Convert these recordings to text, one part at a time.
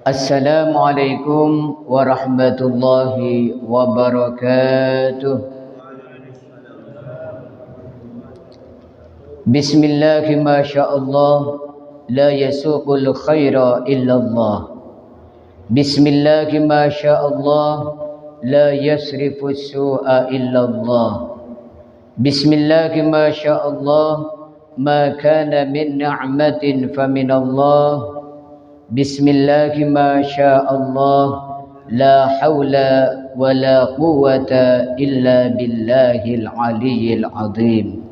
Assalamualaikum warahmatullahi wabarakatuh. Bismillahi ma sya'allah la yasuqul khaira illallah. Bismillahi ma sya'allah la yasrifu su'a illallah. Bismillahi ma sya'allah ma kana min ni'matin faminallah. Bismillahi ma sya'allah la hawla wa la quwwata illa billahil aliyyil azim.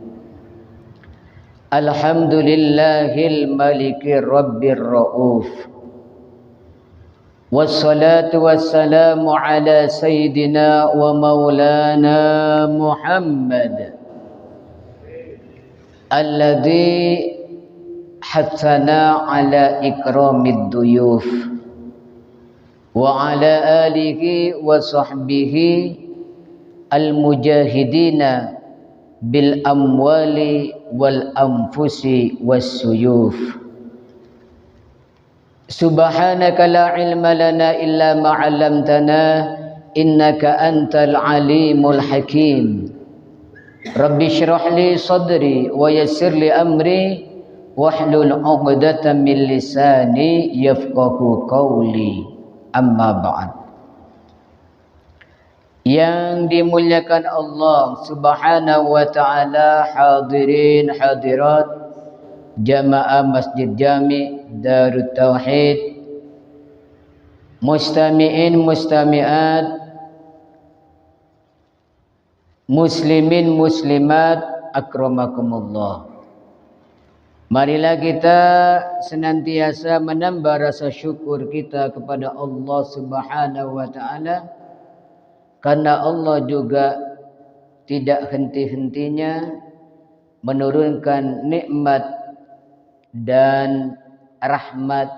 Alhamdulillahil malikir rabbir rauf. Wassalatu wassalamu ala sayyidina wa maulana Muhammad alladhi hathana ala ikramid duyuf wa ala alihi wa sahbihi al-mujahidina bil amwali wal anfusi was suyuf. Subhanaka la ilma lana illa ma 'allamtana innaka antal alimul hakim. Rabbi shrah li sadri wa yassir li amri wahlul 'uqdatam min lisani yafqahu qawli. Amma ba'd. Yang dimuliakan Allah Subhanahu wa taala, hadirin hadirat jamaah Masjid Jami Darut Tauhid, mustami'in mustami'at, muslimin muslimat, akramakumullah. Marilah kita senantiasa menambah rasa syukur kita kepada Allah Subhanahu wa taala, karena Allah juga tidak henti-hentinya menurunkan nikmat dan rahmat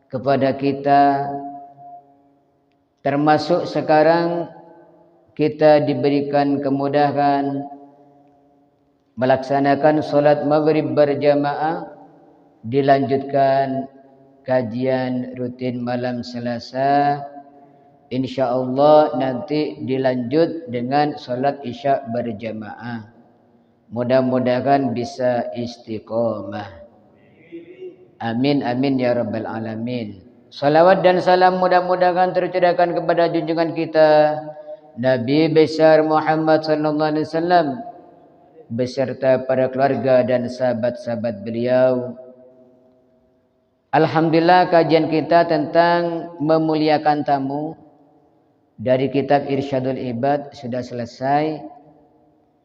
kepada kita, termasuk sekarang kita diberikan kemudahan melaksanakan sholat maghrib berjamaah, dilanjutkan kajian rutin malam Selasa, insyaallah nanti dilanjut dengan sholat isya berjamaah. Mudah-mudahan bisa istiqomah. Amin amin ya rabbal alamin. Salawat dan salam mudah-mudahan tercurahkan kepada junjungan kita Nabi besar Muhammad sallallahu alaihi wasallam beserta para keluarga dan sahabat-sahabat beliau. Alhamdulillah, kajian kita tentang memuliakan tamu dari kitab Irsyadul Ibad sudah selesai.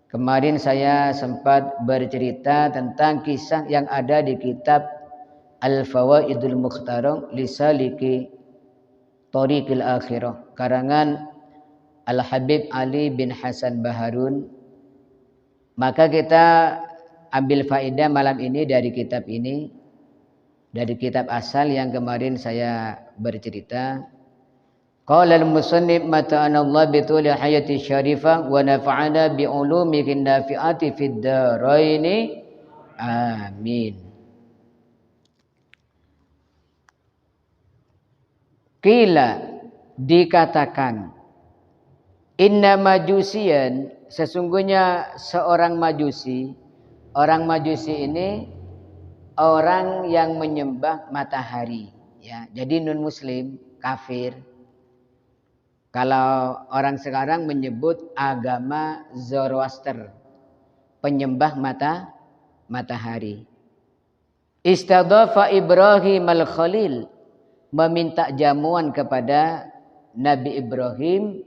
Kemarin saya sempat bercerita tentang kisah yang ada di kitab Al-Fawaidul Mukhtarah Lisaliki Thoriqil Akhirah, karangan Al-Habib Ali bin Hasan Baharun. Maka kita ambil faedah malam ini dari kitab ini, dari kitab asal yang kemarin saya bercerita. Qala al-musannif mata'ana Allah bi tuli hayati syarifah wa nafa'ana bi ulumihi nafi'ati fid dharaini. Amin. Qila, dikatakan, inna majusian, sesungguhnya seorang majusi. Orang majusi ini orang yang menyembah matahari, ya. Jadi non muslim, kafir. Kalau orang sekarang menyebut agama Zoroaster, penyembah matahari. Istadhafa Ibrahim al-Khalil, meminta jamuan kepada Nabi Ibrahim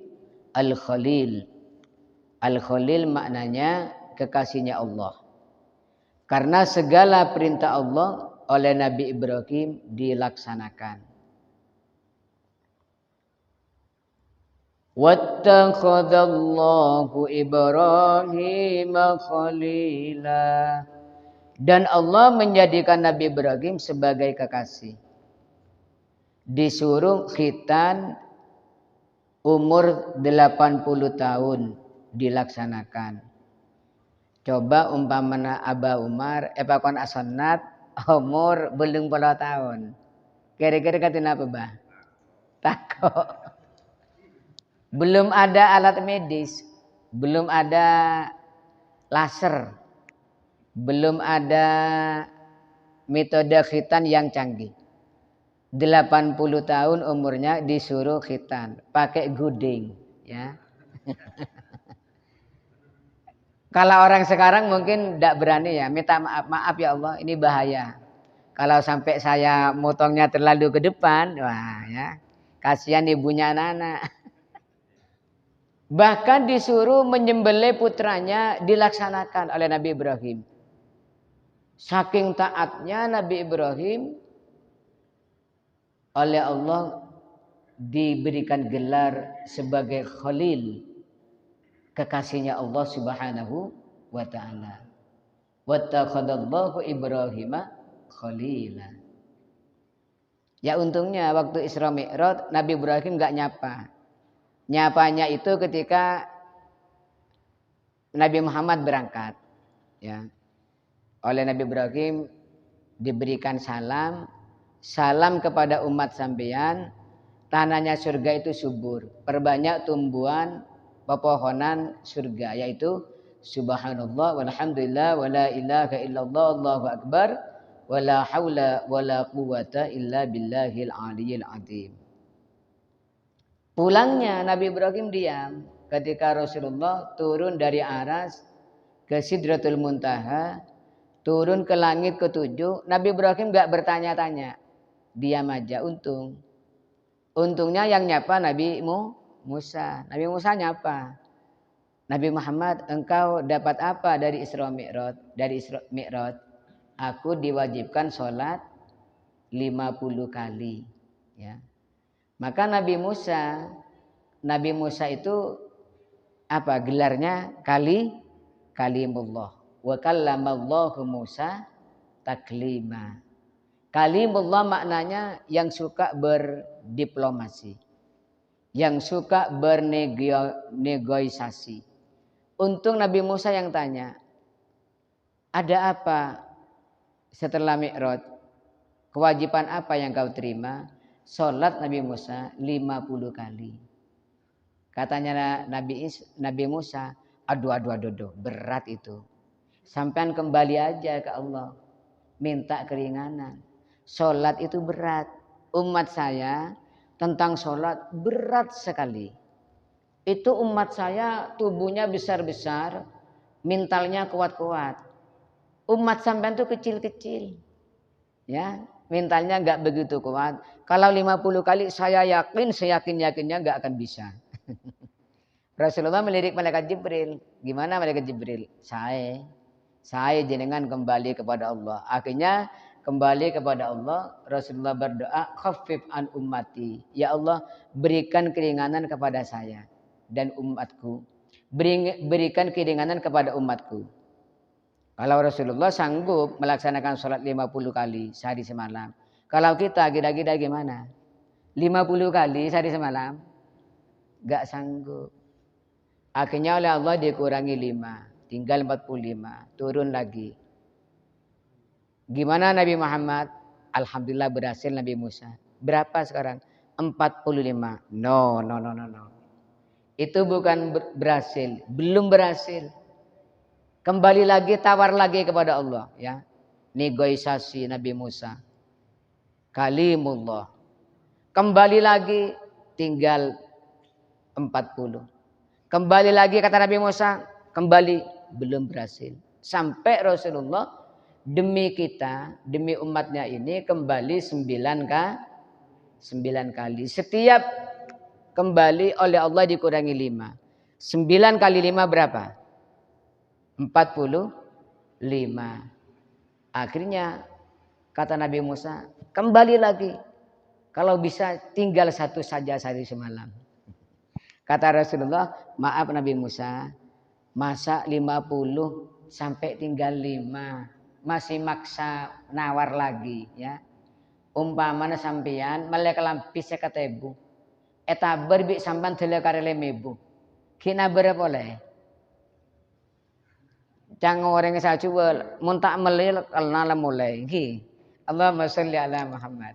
al-Khalil. Al-Khalil maknanya kekasihnya Allah. Karena segala perintah Allah oleh Nabi Ibrahim dilaksanakan. Wattakhadallahu Ibrahim khalila. Dan Allah menjadikan Nabi Ibrahim sebagai kekasih. Disuruh khitan umur 80 tahun dilaksanakan. Coba umpamana Aba Umar pakon asannat umur belum 10 tahun. Kira-kira katin apa, Bah? Takut. Belum ada alat medis, belum ada laser, belum ada metode khitan yang canggih. 80 tahun umurnya disuruh khitan, pakai guding, ya. Kalau orang sekarang mungkin tidak berani ya, minta maaf ya Allah, ini bahaya. Kalau sampai saya motongnya terlalu ke depan, wah ya, kasihan ibunya anak-anak. Bahkan disuruh menyembelih putranya dilaksanakan oleh Nabi Ibrahim. Saking taatnya Nabi Ibrahim, oleh Allah diberikan gelar sebagai Khalil, kekasihnya Allah Subhanahu wa taala. Wattakhadallahu Ibrahima khalila. Ya untungnya waktu Isra Mi'raj Nabi Ibrahim enggak nyapa. Nyapanya itu ketika Nabi Muhammad berangkat, ya. Oleh Nabi Ibrahim diberikan salam, salam kepada umat sampeyan, tanahnya surga itu subur, perbanyak tumbuhan pepohonan surga, yaitu subhanallah walhamdulillah wala ilaha illallah allahu akbar wala haula wala quwata illa billahil aliyil azim. Pulangnya Nabi Ibrahim diam ketika Rasulullah turun dari Aras ke Sidratul Muntaha, turun ke langit ketujuh. Nabi Ibrahim enggak bertanya-tanya, diam aja. Untungnya yang nyapa Nabi Musa. Nabi Musa nyapa, Nabi Muhammad, engkau dapat apa dari Isra Mi'raj? Dari Isra Mi'raj, aku diwajibkan sholat 50 kali. Ya. Maka Nabi Musa itu apa gelarnya? Kalimullah. Wa kallamallahu Musa taklima. Kalimullah maknanya yang suka berdiplomasi, yang suka bernegosiasi. Untung Nabi Musa yang tanya, ada apa setelah Mi'raj? Kewajiban apa yang kau terima? Sholat Nabi Musa 50 kali. Katanya Nabi Musa, aduh, berat itu. Sampean kembali aja ke Allah, minta keringanan. Sholat itu berat. Umat saya tentang sholat berat sekali. Itu umat saya tubuhnya besar-besar, mentalnya kuat-kuat. Umat sampean itu kecil-kecil. Ya, mentalnya enggak begitu kuat. Kalau 50 kali saya seyakin-yakinnya enggak akan bisa. Rasulullah melirik malaikat Jibril. Gimana malaikat Jibril? Saya jenengan kembali kepada Allah. Akhirnya kembali kepada Allah. Rasulullah berdoa, khaffif an ummati. Ya Allah, berikan keringanan kepada saya dan umatku. Berikan keringanan kepada umatku. Kalau Rasulullah sanggup melaksanakan sholat 50 kali sehari semalam. Kalau kita kira-kira gimana? 50 kali sehari semalam? Gak sanggup. Akhirnya oleh Allah dikurangi 5. Tinggal 45. Turun lagi. Gimana Nabi Muhammad? Alhamdulillah berhasil Nabi Musa. Berapa sekarang? 45. No. Itu bukan berhasil. Belum berhasil. Kembali lagi, tawar lagi kepada Allah. Ya, negosiasi Nabi Musa. Kalimullah. Kembali lagi, tinggal 40. Kembali lagi kata Nabi Musa, kembali belum berhasil. Sampai Rasulullah demi kita, demi umatnya ini kembali 9 kali. Setiap kembali oleh Allah dikurangi 5. 9 kali 5 berapa? 45. Akhirnya kata Nabi Musa, kembali lagi. Kalau bisa tinggal 1 saja sehari semalam. Kata Rasulullah, maaf Nabi Musa, masa 50 sampai tinggal 5. Masih maksa nawar lagi ya. Umpamanya sampeyan melek lampis kata ibu. Eta berbi sampan dele karele mebu. Kina berapa boleh? Jangan orang yang saya coba muntak melil kalna mulai. Allahumma sholli ala Muhammad.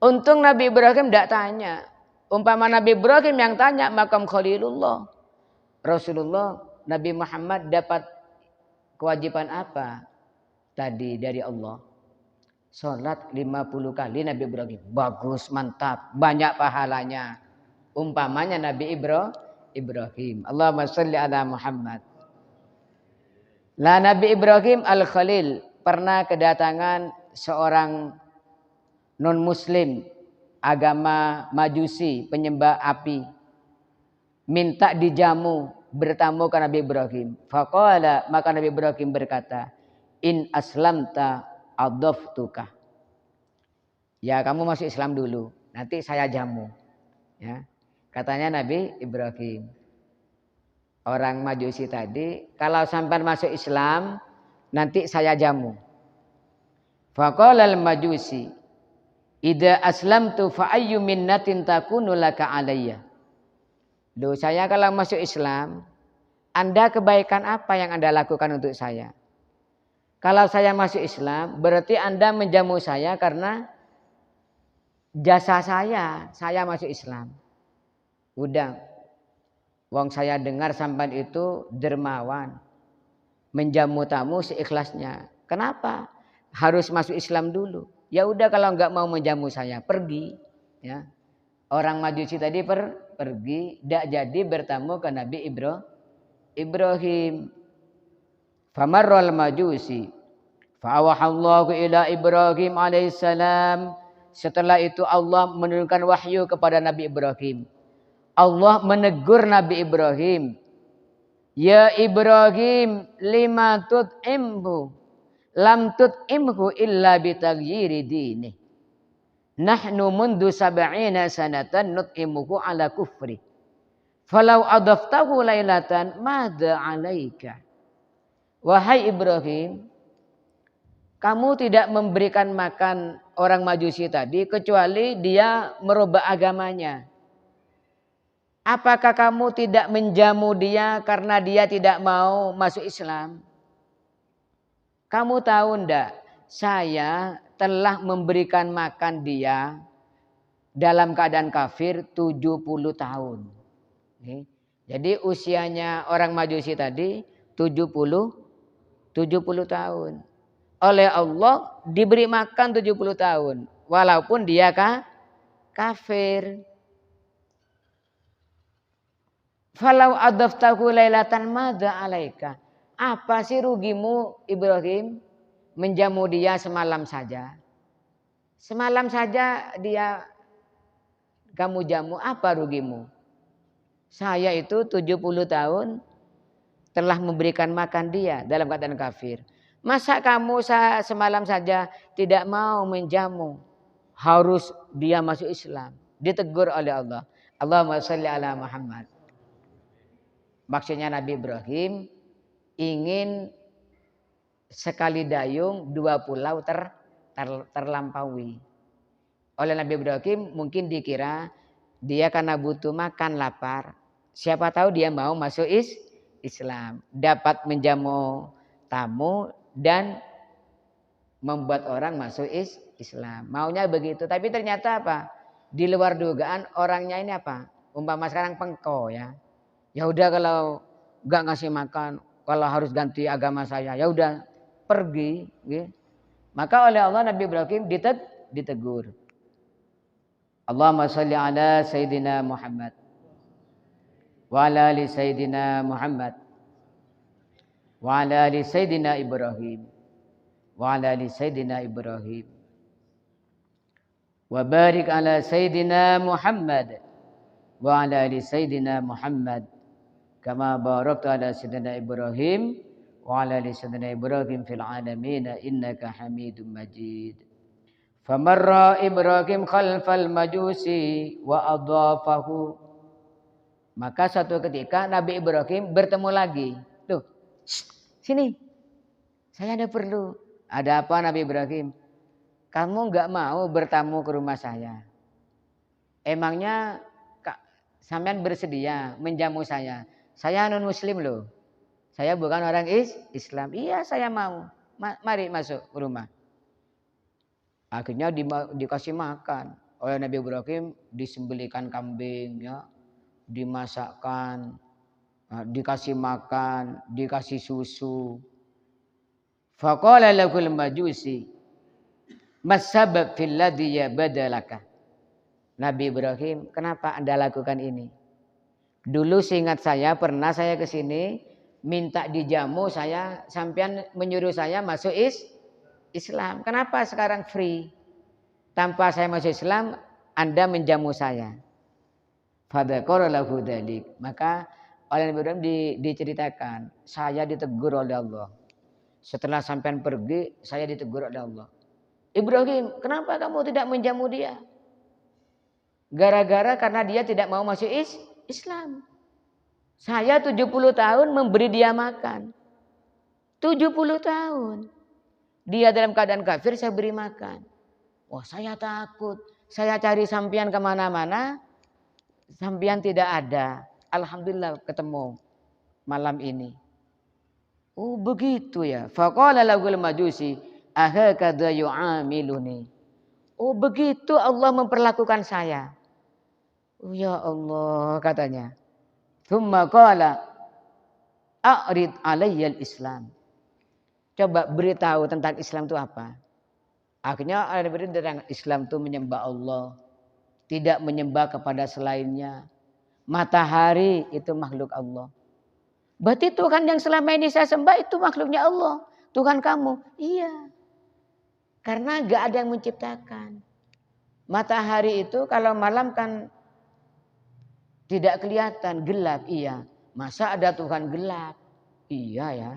Untung Nabi Ibrahim tidak tanya. Umpama Nabi Ibrahim yang tanya makam Khalilullah. Rasulullah, Nabi Muhammad dapat kewajiban apa tadi dari Allah? Sholat 50 kali Nabi Ibrahim. Bagus, mantap, banyak pahalanya. Umpamanya Nabi Ibrahim. Allahumma sholli ala Muhammad. Lah Nabi Ibrahim Al-Khalil pernah kedatangan seorang non-muslim agama Majusi, penyembah api. Minta dijamu, bertamu ke Nabi Ibrahim. Faqala, maka Nabi Ibrahim berkata, in aslamta adaftuka. Ya kamu masuk Islam dulu, nanti saya jamu. Ya. Katanya Nabi Ibrahim. Orang Majusi tadi, kalau sampai masuk Islam, nanti saya jamu. Faqala al-Majusi, idza aslamtu fa ayyu minnatin takunu laka alayya. Loh, saya kalau masuk Islam, Anda kebaikan apa yang Anda lakukan untuk saya? Kalau saya masuk Islam, berarti Anda menjamu saya karena jasa saya masuk Islam. Udah, wong saya dengar sampai itu dermawan, menjamu tamu seikhlasnya. Kenapa? Harus masuk Islam dulu. Ya udah kalau nggak mau menjamu saya, pergi. Ya, orang Majusi tadi pergi, tidak jadi bertamu ke Nabi Ibrahim. Famarral Majusi, fa'awahallahu ila Ibrahim alaihissalam. Setelah itu Allah menurunkan wahyu kepada Nabi Ibrahim. Allah menegur Nabi Ibrahim. Ya Ibrahim, lima tut'imhu. Lam tut'imhu illa bitaghyiri dini. Nahnu mundu sab'ina sanatan nut'imuhu ala kufri. Falau adaftahu lailatan madha alaika. Wahai Ibrahim, kamu tidak memberikan makan orang Majusi tadi kecuali dia merubah agamanya. Apakah kamu tidak menjamu dia karena dia tidak mau masuk Islam? Kamu tahu enggak, saya telah memberikan makan dia dalam keadaan kafir 70 tahun. Jadi usianya orang Majusi tadi 70 tahun. Oleh Allah diberi makan 70 tahun. Walaupun dia kafir. Falau adaftahu lailatan madza alaika. Apa sih rugimu Ibrahim menjamu dia semalam saja? Semalam saja dia kamu jamu, apa rugimu? Saya itu 70 tahun telah memberikan makan dia dalam keadaan kafir. Masa kamu semalam saja tidak mau menjamu? Harus dia masuk Islam. Ditegur oleh Allah. Allahumma sholli ala Muhammad. Maksudnya Nabi Ibrahim ingin sekali dayung 2 pulau terlampaui. Oleh Nabi Ibrahim mungkin dikira dia karena butuh makan, lapar. Siapa tahu dia mau masuk Islam. Dapat menjamu tamu dan membuat orang masuk Islam. Maunya begitu. Tapi ternyata apa? Di luar dugaan orangnya ini apa? Umpama sekarang pengko ya. Ya udah kalau nggak ngasih makan, kalau harus ganti agama saya, ya udah pergi. Ya. Maka oleh Allah Nabi Ibrahim ditegur. Allahumma sholli ala Sayyidina Muhammad wa ala ali Sayyidina Muhammad wa ala ali Sayyidina Ibrahim wa ala ali Sayyidina Ibrahim wa barik ala Sayyidina Muhammad wa ala ali Sayyidina Muhammad kama barakta ala Sayyidina Ibrahim wa ala ali Sayyidina Ibrahim fil alamin innaka Hamidum Majid. Famarra Ibrahim khalfal majusi wa adhafahu. Maka suatu ketika Nabi Ibrahim bertemu lagi. Tuh, sini. Saya ada perlu. Ada apa Nabi Ibrahim? Kamu enggak mau bertamu ke rumah saya? Emangnya sampean bersedia menjamu saya? Saya non muslim loh. Saya bukan orang Islam. Iya saya mau. Mari masuk ke rumah. Akhirnya dikasih makan. oleh Nabi Ibrahim disembelikan kambing ya, dimasakkan, dikasih makan, dikasih susu. Faqala lahul majusi masabab fil ladzi badalaka. Nabi Ibrahim, kenapa Anda lakukan ini? Dulu seingat saya pernah saya ke sini minta dijamu saya, sampean menyuruh saya masuk Islam. Kenapa sekarang free? Tanpa saya masuk Islam, Anda menjamu saya. Fadzakara lahu dzalik. Maka oleh Nabi Ibrahim diceritakan, saya ditegur oleh Allah. Setelah sampean pergi, saya ditegur oleh Allah. Ibrahim, kenapa kamu tidak menjamu dia? Gara-gara karena dia tidak mau masuk Islam. Saya 70 tahun memberi dia makan. 70 tahun. Dia dalam keadaan kafir, saya beri makan. Wah, saya takut. Saya cari sampian kemana-mana. Sampian tidak ada. Alhamdulillah ketemu malam ini. Oh begitu ya. Faqala lahul majusi ahakadha yu'amiluni. Oh begitu Allah memperlakukan saya. Oh ya Allah katanya. Tsumma qala a'rid alayyal Islam. Coba beritahu tentang Islam itu apa. Akhirnya ada tentang Islam itu menyembah Allah. Tidak menyembah kepada selainnya. Matahari itu makhluk Allah. Berarti Tuhan yang selama ini saya sembah itu makhluknya Allah. Tuhan kamu. Iya. Karena gak ada yang menciptakan. Matahari itu kalau malam kan tidak kelihatan, gelap. Iya. Masa ada Tuhan gelap? Iya ya.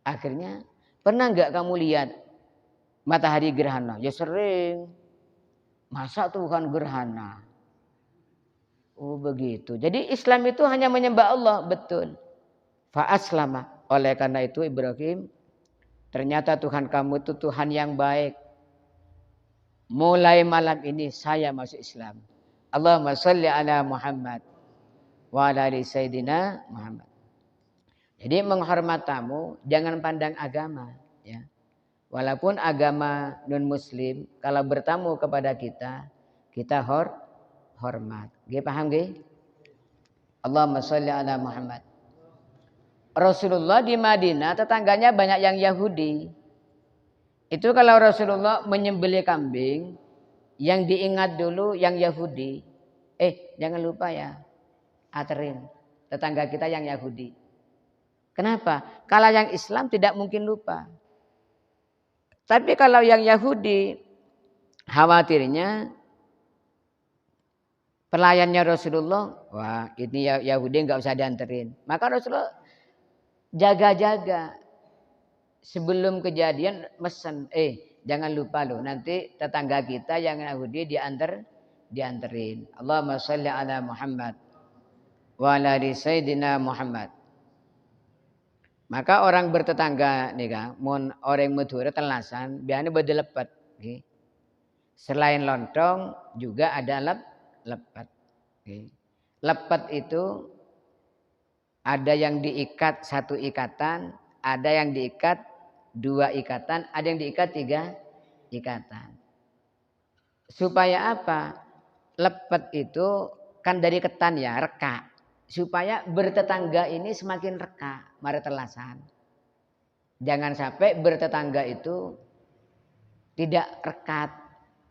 Akhirnya pernah gak kamu lihat matahari gerhana? Ya sering. Masa Tuhan gerhana? Oh begitu. Jadi Islam itu hanya menyembah Allah. Betul. Fa'aslama. Oleh karena itu Ibrahim, ternyata Tuhan kamu itu Tuhan yang baik. Mulai malam ini saya masuk Islam. Allahumma sholli ala Muhammad wa ala ali Sayyidina Muhammad. Jadi menghormat tamu jangan pandang agama. Ya. Walaupun agama non muslim, kalau bertamu kepada kita hormat. Gak paham gak? Allahumma sholli ala Muhammad. Rasulullah di Madinah tetangganya banyak yang Yahudi. Itu kalau Rasulullah menyembelih kambing, yang diingat dulu yang Yahudi. Jangan lupa ya, aterin tetangga kita yang Yahudi. Kenapa? Kalau yang Islam tidak mungkin lupa. Tapi kalau yang Yahudi, khawatirnya pelayannya Rasulullah, wah ini Yahudi nggak usah dianterin. Maka Rasulullah jaga-jaga sebelum kejadian mesen, jangan lupa loh nanti tetangga kita yang Yahudi dianterin. Allahumma sholli ala Muhammad wa ala ali Sayyidina Muhammad. Maka orang bertetangga nih kan, mun orang Madura telasan biasanya berdelepet. Okay. Selain lontong juga ada lepet. Okay. Lepet itu ada yang diikat satu ikatan, ada yang diikat dua ikatan, ada yang diikat tiga ikatan. Supaya apa? Lepet itu kan dari ketan ya, reka. Supaya bertetangga ini semakin reka, mari telasan. Jangan sampai bertetangga itu tidak rekat,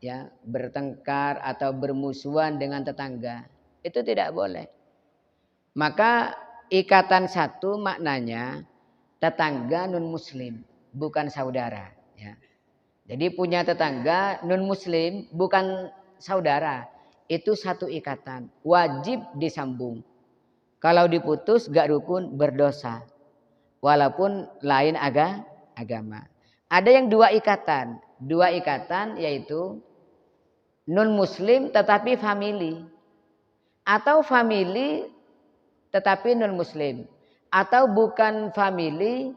ya, bertengkar atau bermusuhan dengan tetangga. Itu tidak boleh. Maka ikatan satu maknanya tetangga non muslim, bukan saudara. Ya. Jadi punya tetangga non muslim bukan saudara. Itu satu ikatan, wajib disambung. Kalau diputus gak rukun, berdosa. Walaupun lain agama. Ada yang dua ikatan. Dua ikatan yaitu non muslim tetapi family. Atau family tetapi non muslim. Atau bukan family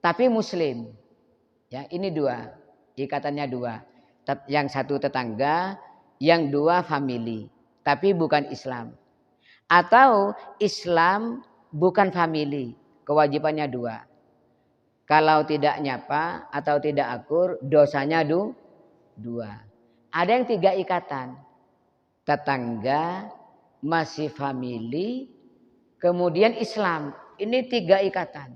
tapi muslim. Ya, ini dua. Ikatannya dua. Yang satu tetangga, yang dua family. Tapi bukan Islam. Atau Islam bukan family, kewajibannya dua. Kalau tidak nyapa atau tidak akur, dosanya dua. Ada yang 3 ikatan. Tetangga, masih family, kemudian Islam. Ini 3 ikatan.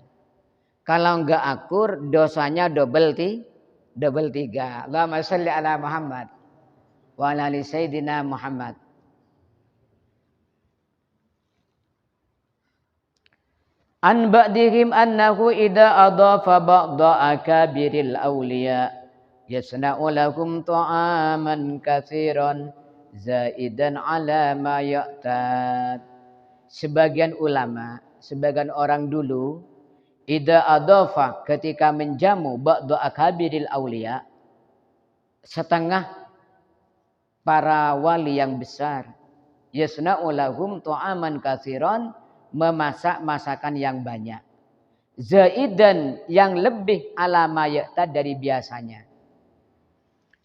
Kalau enggak akur, dosanya double 3. Allahumma sholli ala Muhammad wa ala ali sayyidina Muhammad. An ba'dihim annahu idza adafa ba'da akabiril awliya yasna'u lahum ta'aman katsiran zaidan ala ma ya'tad. Sebagian ulama, sebagian orang dulu, idza adafa, ketika menjamu ba'da akabiril awliya, setengah para wali yang besar, yasna'u lahum ta'aman katsiran, memasak masakan yang banyak, zaidan, yang lebih ala ma ya'tad, dari biasanya.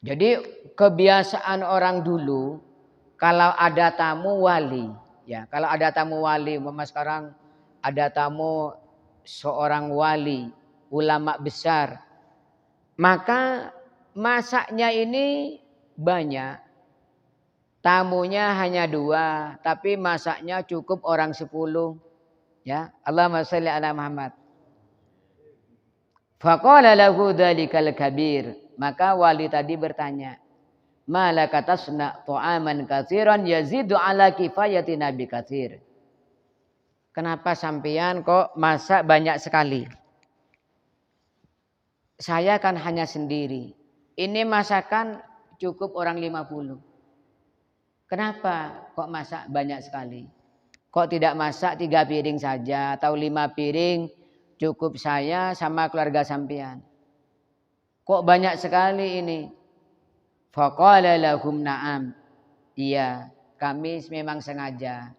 Jadi kebiasaan orang dulu kalau ada tamu wali, ya, kalau ada tamu wali, umpama sekarang ada tamu seorang wali, ulama besar, maka masaknya ini banyak. Tamunya hanya 2, tapi masaknya cukup orang 10. Ya, Allahumma sholli ala Muhammad. Faqala lahu dzalikal kabir. Maka wali tadi bertanya, malaka tasna ta'aman katsiran yazidu ala kifayati nabi katsir. Kenapa sampean kok masak banyak sekali? Saya kan hanya sendiri. Ini masakan cukup orang 50. Kenapa kok masak banyak sekali? Kok tidak masak 3 piring saja atau 5 piring cukup saya sama keluarga sampean? Kok banyak sekali ini? Faqala lahum na'am. Iya, kami memang sengaja.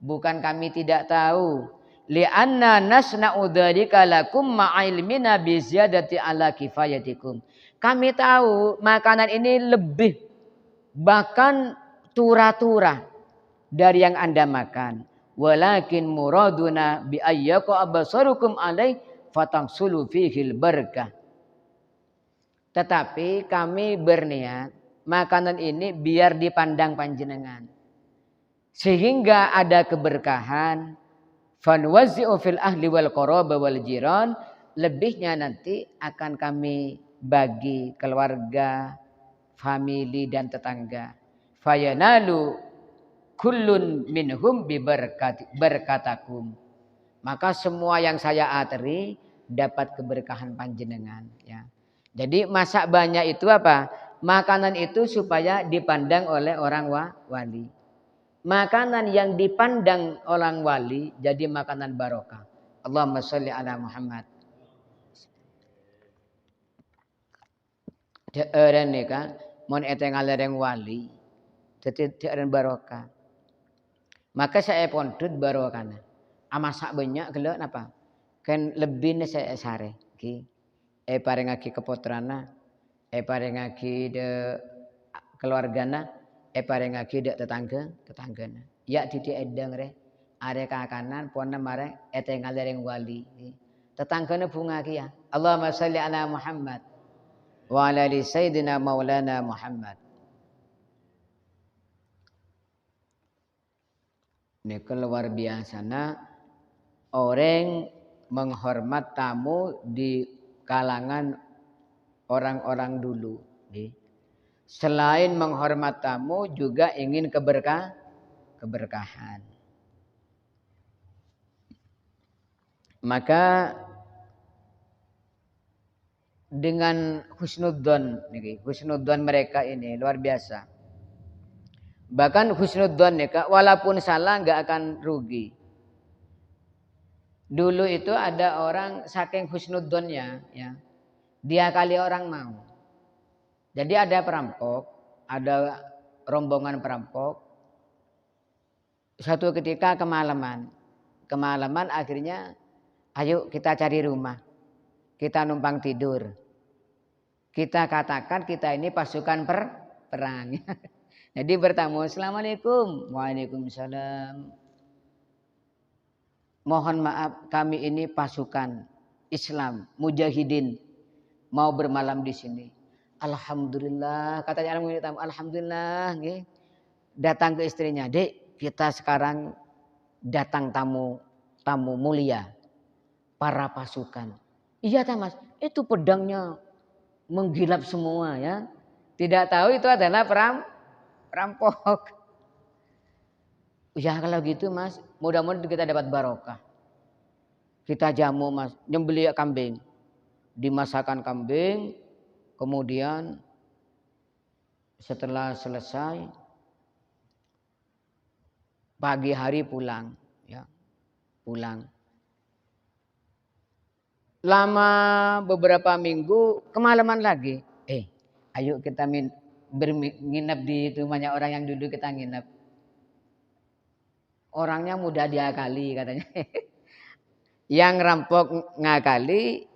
Bukan kami tidak tahu. Li'anna nasna'u dzalika lakum ma'ilmina bi ziyadati ala kifayatikum. Kami tahu makanan ini lebih, bahkan turah-turah dari yang Anda makan. Walakin muraduna bi ayyaqa absarukum alaih fatangsulu fihil barakah. Tetapi kami berniat makanan ini biar dipandang panjenengan, sehingga ada keberkahan. Fanwazi'u fil ahli wal qaraba wal jiran. Lebihnya nanti akan kami bagi keluarga, famili dan tetangga. Fayanalu kullun minhum bi berkatakum. Maka semua yang saya ateri dapat keberkahan panjenengan, ya. Jadi masak banyak itu apa? Makanan itu supaya dipandang oleh orang wali. Makanan yang dipandang orang wali jadi makanan barokah. Allahumma sholli ala Muhammad. Deureun nika mun eta ngalereng wali jadi deureun barokah. Maka saya pondut barokahna. Masak banyak geuleuh napa? Kan lebihna saya sare ki. Parengake keputrana, parengake de keluargana, parengake de tetanggana. Ya didi edeng re, are kakanan ponna mare eta ngalereng wali. Tetanggana bunga ki ya. Allahumma sholli ala Muhammad wa ala ali sayyidina maulana Muhammad. Ini luar biasana orang menghormat tamu di kalangan orang-orang dulu. Selain menghormat tamu juga ingin keberkahan. Maka dengan husnudzon mereka ini luar biasa. Bahkan husnudzon mereka walaupun salah nggak akan rugi. Dulu itu ada orang saking husnudzonnya, ya, dia kali orang mau. Jadi ada perampok, ada rombongan perampok. Suatu ketika kemalaman akhirnya, ayo kita cari rumah, kita numpang tidur. Kita katakan kita ini pasukan perang. Jadi bertamu, assalamualaikum, waalaikumsalam. Mohon maaf, kami ini pasukan Islam, mujahidin, mau bermalam di sini. Alhamdulillah, katanya alhamdulillah nggih. Datang ke istrinya, "Dek, kita sekarang datang tamu mulia, para pasukan." "Iya, ta Mas." Itu pedangnya menggilap semua ya. Tidak tahu itu adalah perampok. Ya kalau gitu Mas, mudah-mudahan kita dapat barokah. Kita jamu Mas, nyembelih kambing. Dimasakkan kambing, kemudian setelah selesai pagi hari pulang ya. Pulang. Lama beberapa minggu kemalaman lagi. Ayo kita nginep di rumahnya orang yang dulu kita nginep. Orangnya mudah diakali katanya. Yang rampok ngakali,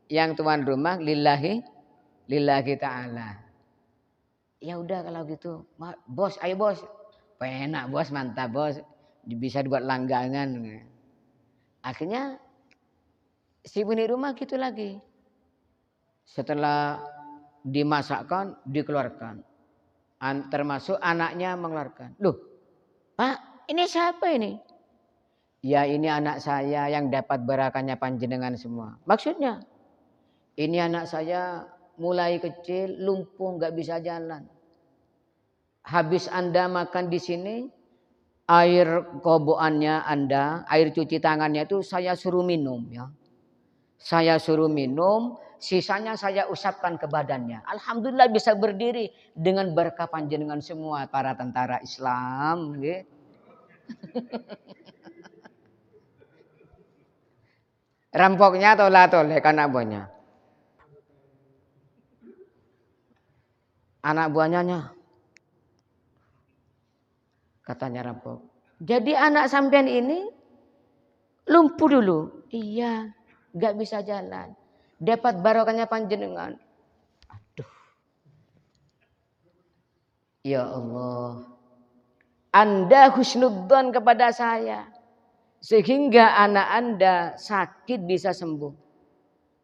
yang tuan rumah lillahi ta'ala. Ya udah kalau gitu, bos, ayo bos. Enak bos, mantap bos. Bisa dibuat langganan. Akhirnya si pemilik rumah gitu lagi. Setelah dimasakkan, dikeluarkan. Termasuk anaknya mengeluarkan. Loh, Pak, ini siapa ini? Ya ini anak saya yang dapat barakannya panjenengan semua. Maksudnya, ini anak saya mulai kecil lumpuh nggak bisa jalan. Habis Anda makan di sini, air kobokannya Anda, air cuci tangannya itu saya suruh minum ya. Saya suruh minum, sisanya saya usapkan ke badannya. Alhamdulillah bisa berdiri dengan berkah panjenengan semua para tentara Islam. Gitu. Rampoknya tolak-tolak anak buahnya. Anak buahnya katanya rampok. Jadi anak sampean ini lumpuh dulu. Iya, gak bisa jalan. Dapat barokahnya panjenengan. Aduh. Ya Allah. Anda husnudzon kepada saya. Sehingga anak Anda sakit bisa sembuh.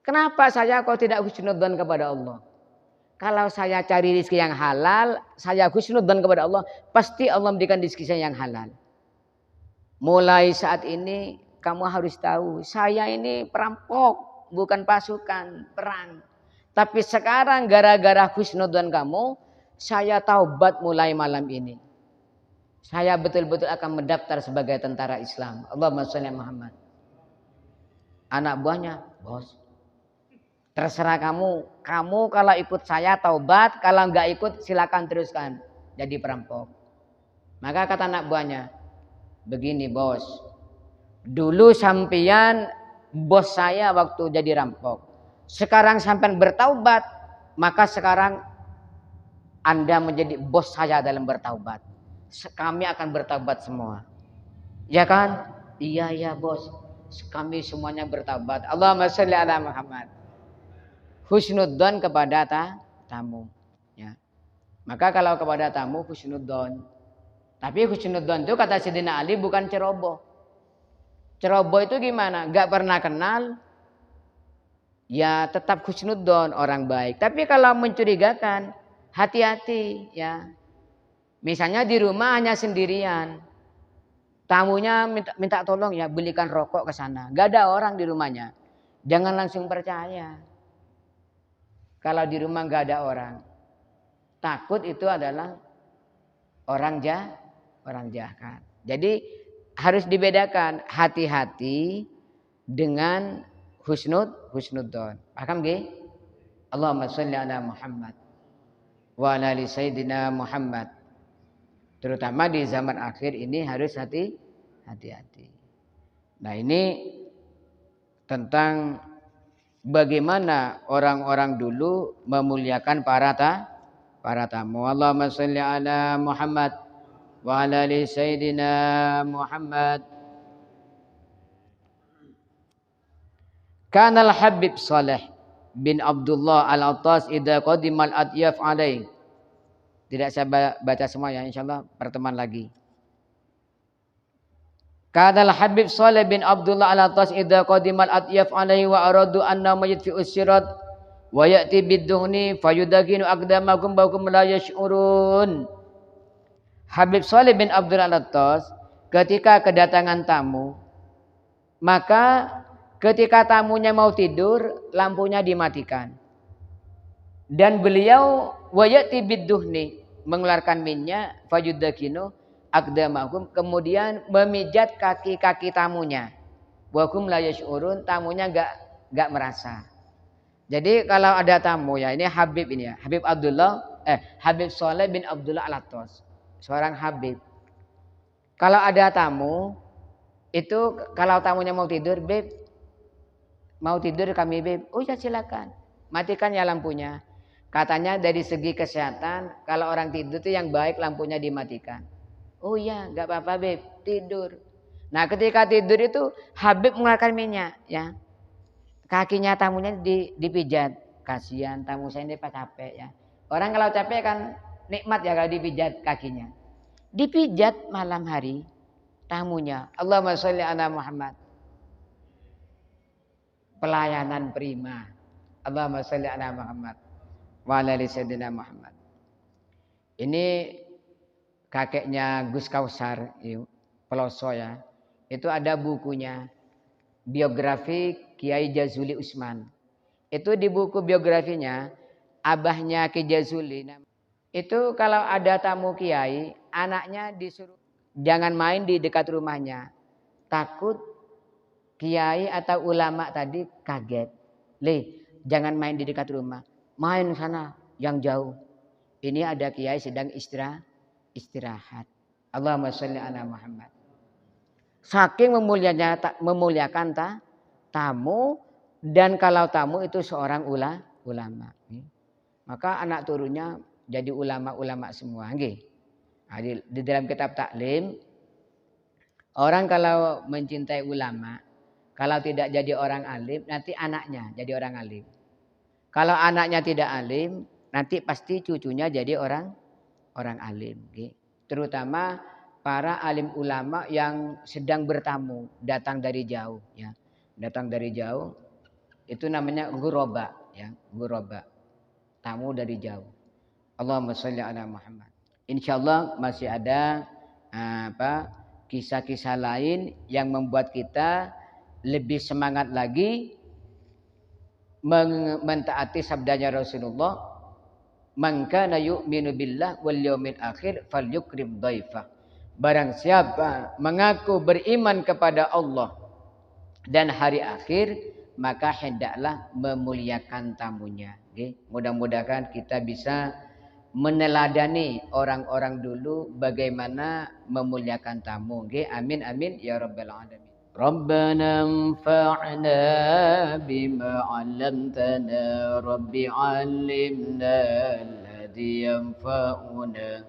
Kenapa saya kok tidak husnudzon kepada Allah? Kalau saya cari rezeki yang halal, saya husnudzon kepada Allah, pasti Allah memberikan rezeki saya yang halal. Mulai saat ini kamu harus tahu, saya ini perampok, bukan pasukan perang. Tapi sekarang gara-gara husnudzon kamu, saya taubat mulai malam ini. Saya betul-betul akan mendaftar sebagai tentara Islam. Allahumma sholli Muhammad. Anak buahnya, bos. Terserah kamu. Kamu kalau ikut saya taubat, kalau enggak ikut silakan teruskan jadi perampok. Maka kata anak buahnya, begini bos. Dulu sampean bos saya waktu jadi rampok. Sekarang sampean bertaubat, maka sekarang Anda menjadi bos saya dalam bertaubat. Kami akan bertaubat semua. Ya kan? Iya ya bos. Kami semuanya bertaubat. Allahumma sholli ala Muhammad. Husnudzon kepada tamu. Ya. Maka kalau kepada tamu husnudzon. Tapi husnudzon itu kata Sayyidina Ali bukan ceroboh. Ceroboh itu gimana? Gak pernah kenal. Ya tetap husnudzon orang baik. Tapi kalau mencurigakan, hati-hati ya. Misalnya di rumah hanya sendirian. Tamunya minta tolong ya belikan rokok ke sana. Gak ada orang di rumahnya. Jangan langsung percaya. Kalau di rumah gak ada orang. Takut itu adalah orang jahat. Jadi harus dibedakan hati-hati dengan husnudzon. Paham nggih? Allahumma sholli ala Muhammad wa ala ali sayyidina Muhammad. Terutama di zaman akhir ini harus hati-hati. Nah ini tentang bagaimana orang-orang dulu memuliakan para tamu. Allahumma sholli ala Muhammad wa ala ali sayyidina Muhammad. Kana al-Habib Saleh bin Abdullah al-Attas idza qadimal adyaf alaih. Tidak saya baca semua ya, insyaallah pertemuan lagi. Kadal Habib Saleh bin Abdullah al-Attas idza qadimal atyaf alaihi wa aradu anna majid fi usyirat Wa ya'ti bid-duhni fayudakinu aqdamakum wa hum la yash'urun. Habib Shalih bin Abdul Al-Attas ketika kedatangan tamu, maka ketika tamunya mau tidur, lampunya dimatikan. Dan beliau wa ya'ti bid-duhni, mengeluarkan minyak, fayudakinu aqdamakum, kemudian memijat kaki-kaki tamunya. Wa hum la yash'urun, tamunya enggak merasa. Jadi kalau ada tamu ya, ini Habib ini ya, Habib Shalih bin Abdullah Al-Attas, seorang Habib. Kalau ada tamu, itu kalau tamunya mau tidur, Beb, mau tidur kami Beb, oh ya silakan, matikan ya lampunya. Katanya dari segi kesehatan, kalau orang tidur itu yang baik lampunya dimatikan. Oh iya, nggak apa-apa Beb, tidur. Nah ketika tidur itu Habib mengeluarkan minyak, ya. Kakinya tamunya dipijat. Kasihan tamu saya ini pas capek ya. Orang kalau capek kan nikmat ya kalau dipijat kakinya. Dipijat malam hari tamunya. Allahumma sholli ala Muhammad. Pelayanan prima. Allahumma sholli ala Muhammad. Wa ala ali sayyidina Muhammad. Ini kakeknya Gus Kausar, Peloso ya. Itu ada bukunya. Biografi Kiai Jazuli Usman. Itu di buku biografinya, abahnya Kiai Jazuli. Itu kalau ada tamu kiai, anaknya disuruh jangan main di dekat rumahnya. Takut kiai atau ulama tadi kaget. Jangan main di dekat rumah. Main sana yang jauh. Ini ada kiai sedang istirahat. Allahumma sholli ala Muhammad. Saking memuliakan tamu, dan kalau tamu itu seorang ulama. Maka anak turunnya jadi ulama-ulama semua. Di dalam kitab taklim, orang kalau mencintai ulama, kalau tidak jadi orang alim, nanti anaknya jadi orang alim. Kalau anaknya tidak alim, nanti pasti cucunya jadi orang alim. Terutama para alim ulama yang sedang bertamu, datang dari jauh ya. Datang dari jauh itu namanya ghuraba ya, ghuraba. Tamu dari jauh. Allahumma sholli ala Muhammad. Insyaallah masih ada kisah-kisah lain yang membuat kita lebih semangat lagi mentaati sabdanya Rasulullah, man kana yu'minu billah wal yaumil akhir falyukrim dhaifah. Barang siapa mengaku beriman kepada Allah dan hari akhir, maka hendaklah memuliakan tamunya. Mudah-mudahan kita bisa meneladani orang-orang dulu bagaimana memuliakan tamu. Amin amin ya rabbal alamin. Rabbana anfa'na bima 'allamtana, Rabbi 'allimna alladhi yanfa'una.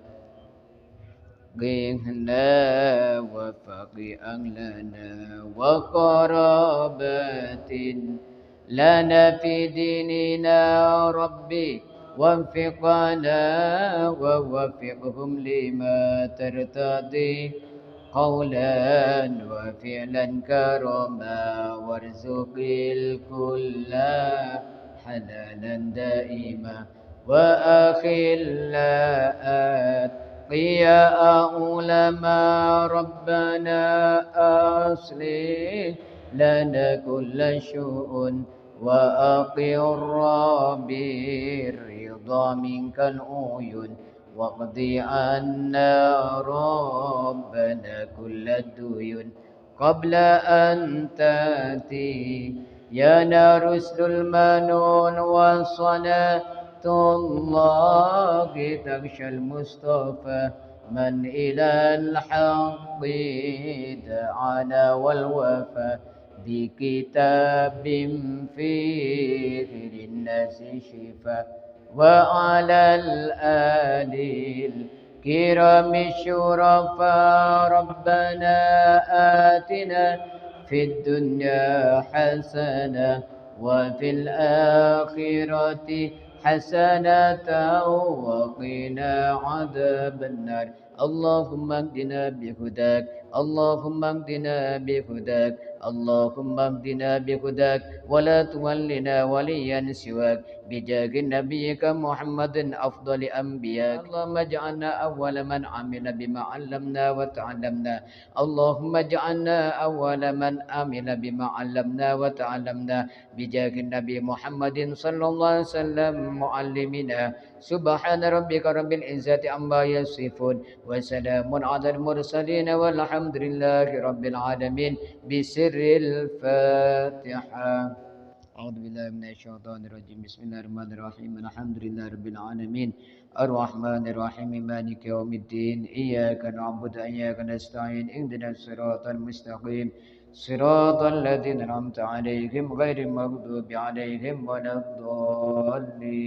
Ghihna wa faqi'an lana wa qarabatin lana fi dinina Rabbi wafiqana wa wafiqhum lima tertadi qawlan wa fi'lan karama warzuqil kulla halalan daima wa akhillat يا علماء ربنا أصلح لنا كل شؤون وأقر بالرضا منك العيون واقضي عنا ربنا كل الديون قبل أن تأتي يا نار رسل المنون والصلاة الله تغشى المصطفى من إلى الحق دعانا والوفا بكتاب فيه للناس شفاء وعلى الآل الكرام الشرفاء ربنا آتنا في الدنيا حسنة وفي الآخرة حسنة وقنا عذاب النار اللهم اهدنا بهداك اللهم اهدنا بهداك اللهم اهدنا بهداك ولا تولنا وليا سواك بجاه نبيك محمد أفضل أنبياك اللهم اجعلنا أول من عمل بما علمنا وتعلمنا اللهم اجعلنا أول من عمل بما علمنا وتعلمنا بجاه النبي محمد صلى الله عليه وسلم معلمنا سبحان ربك رب العزة عما يصفون وسلام على المرسلين والحمد لله رب العالمين بسر الفاتحة. أعوذ بالله من الشيطان الرجيم بسم الله الرحمن الرحيم الحمد لله رب العالمين الرحمن الرحيم مالك يوم الدين إياك نعبد وإياك نستعين اهدنا الصراط المستقيم صراط الذين أنعمت عليهم غير المغضوب عليهم ولا الضالين.